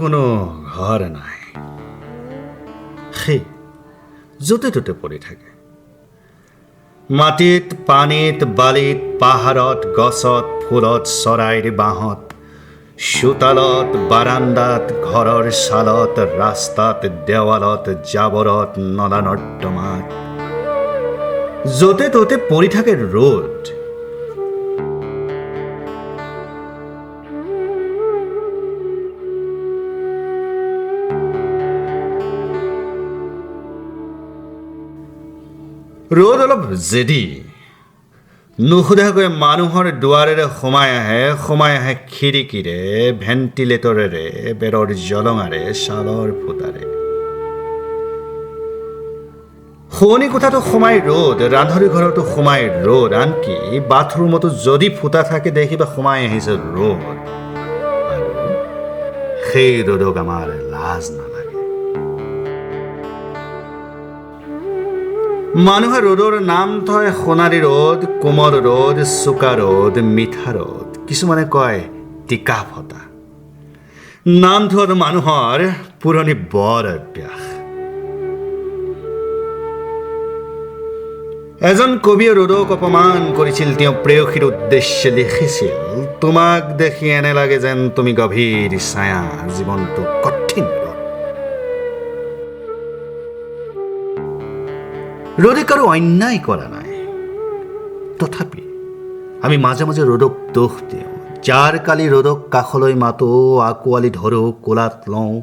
কোনো ঘৰ নাই সেই য'তে ত'তে পৰি থাকে মাটিত পানীত বালিত পাহাৰত গছত ফুলত চৰাইৰ বাঁহত চোতালত বাৰান্দাত ঘৰৰ চালত ৰাস্তাত দেৱালত জাবৰত নলা নৰ্দমাত য'তে ত'তে পৰি থাকে ৰ'দ ৰ'দ অলপ জেদি নুসুধাকৈ মানুহৰ দুৱাৰেৰে সোমাই আহে খিৰিকীৰে ভেণ্টিলেটৰেৰে বেৰৰ জলঙাৰে ছালৰ ফুটাৰে শোৱনি কোঠাটো সোমাই ৰ'দ ৰান্ধনি ঘৰতো সোমাই ৰ'দ আনকি বাথৰুমতো যদি ফুটা থাকে দেখিবা সোমাই আহিছে ৰ'দ আৰু সেই ৰ'দক আমাৰ লাজ নালাগে মানুহে ৰ'দৰ নাম থয় সোণালী ৰ'দ কোমল ৰ'দ চোকা ৰ'দ মিঠা ৰ'দ কিছুমানে কয় টিকা ফটা নাম থোৱাটো মানুহৰ পুৰণি বৰ অভ্যাস এজন কবিয়ে ৰ'দক অপমান কৰিছিল তেওঁ প্ৰেয়সীৰ উদ্দেশ্যে লিখিছিল তোমাক দেখি এনে লাগে যেন তুমি গভীৰ ছায়া জীৱনটো কঠিন ৰ'দে কাৰো অন্যায় কৰা নাই তথাপি আমি মাজে মাজে ৰ'দক দোষ দিওঁ যাৰ কালি ৰ'দক কাষলৈ মাতো আঁকোৱালি ধৰোঁ কোলাত লওঁ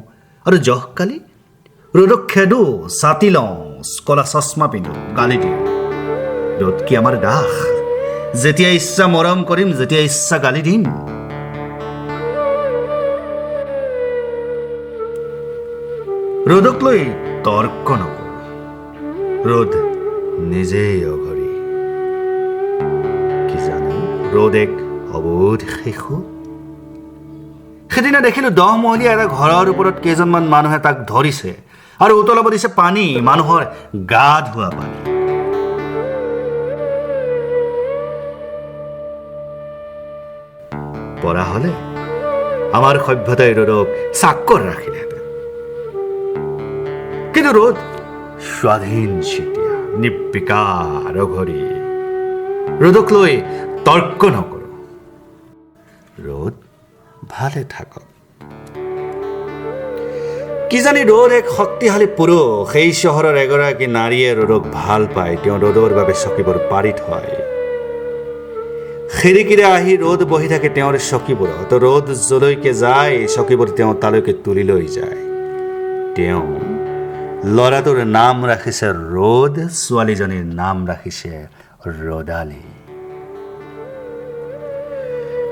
আৰু জহকালি ৰ'দক খেদো ছাতি লওঁ কলা চশমা পিন্ধো গালি দিওঁ ৰ'দ কি আমাৰ দাস যেতিয়া ইচ্ছা মৰম কৰিম যেতিয়া ইচ্ছা গালি দিম ৰ'দক লৈ তৰ্ক নকৰোঁ ৰ'দ নিজেই অঘৰী কি জানো ৰ'দ এক অবোধ শিশু সেইদিনা দেখিলো 10 মহলীয়া এটা ঘৰৰ ওপৰত কেইজনমান মানুহে তাক ধৰিছে আৰু উতলাব দিছে পানী মানুহৰ গা ধোৱা পানী পৰা হলে আমাৰ সভ্যতাই ৰ'দক চাকৰ ৰাখিলেহেঁতেন কিন্তু ৰ'দ স্বাধীন চিতিয়া নিৰ্বিকাৰ অঘৰী ৰ'দক লৈ তৰ্ক নকৰো ৰ'দ ভালে থাকক কিজানি ৰ'দ এক শক্তিশালী পুৰুষ এই চহৰৰ এগৰাকী নাৰীয়ে ৰ'দক ভাল পায় তেওঁ ৰ'দৰ বাবে চকীবোৰ পাৰি থয় খিৰিকীৰে আহি ৰ'দ বহি থাকে তেওঁৰ চকীবোৰত ৰ'দ যলৈকে যায় চকীবোৰ তেওঁ তালৈকে তুলি লৈ যায় তেওঁ ল'ৰাটোৰ নাম ৰাখিছে ৰ'দ ছোৱালীজনীৰ নাম ৰাখিছে ৰ'দালী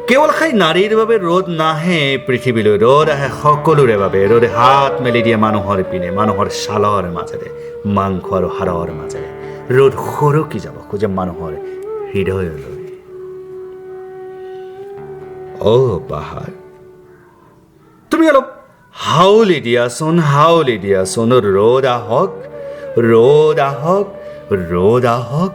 কেৱল সেই নাৰীৰ বাবে ৰ'দ নাহে পৃথিৱীলৈ ৰ'দ আহে সকলোৰে বাবে ৰ'দে হাত মেলি দিয়ে মানুহৰ পিনে মানুহৰ ছালৰ মাজেৰে মাংস আৰু হাড়ৰ মাজেৰে ৰ'দ সৰকি যাব খোজে মানুহৰ হৃদয়লৈ পাহাৰ তুমি অলপ হাউলি দিয়াচোন ৰ'দ আহক ৰ'দ আহক ৰ'দ আহক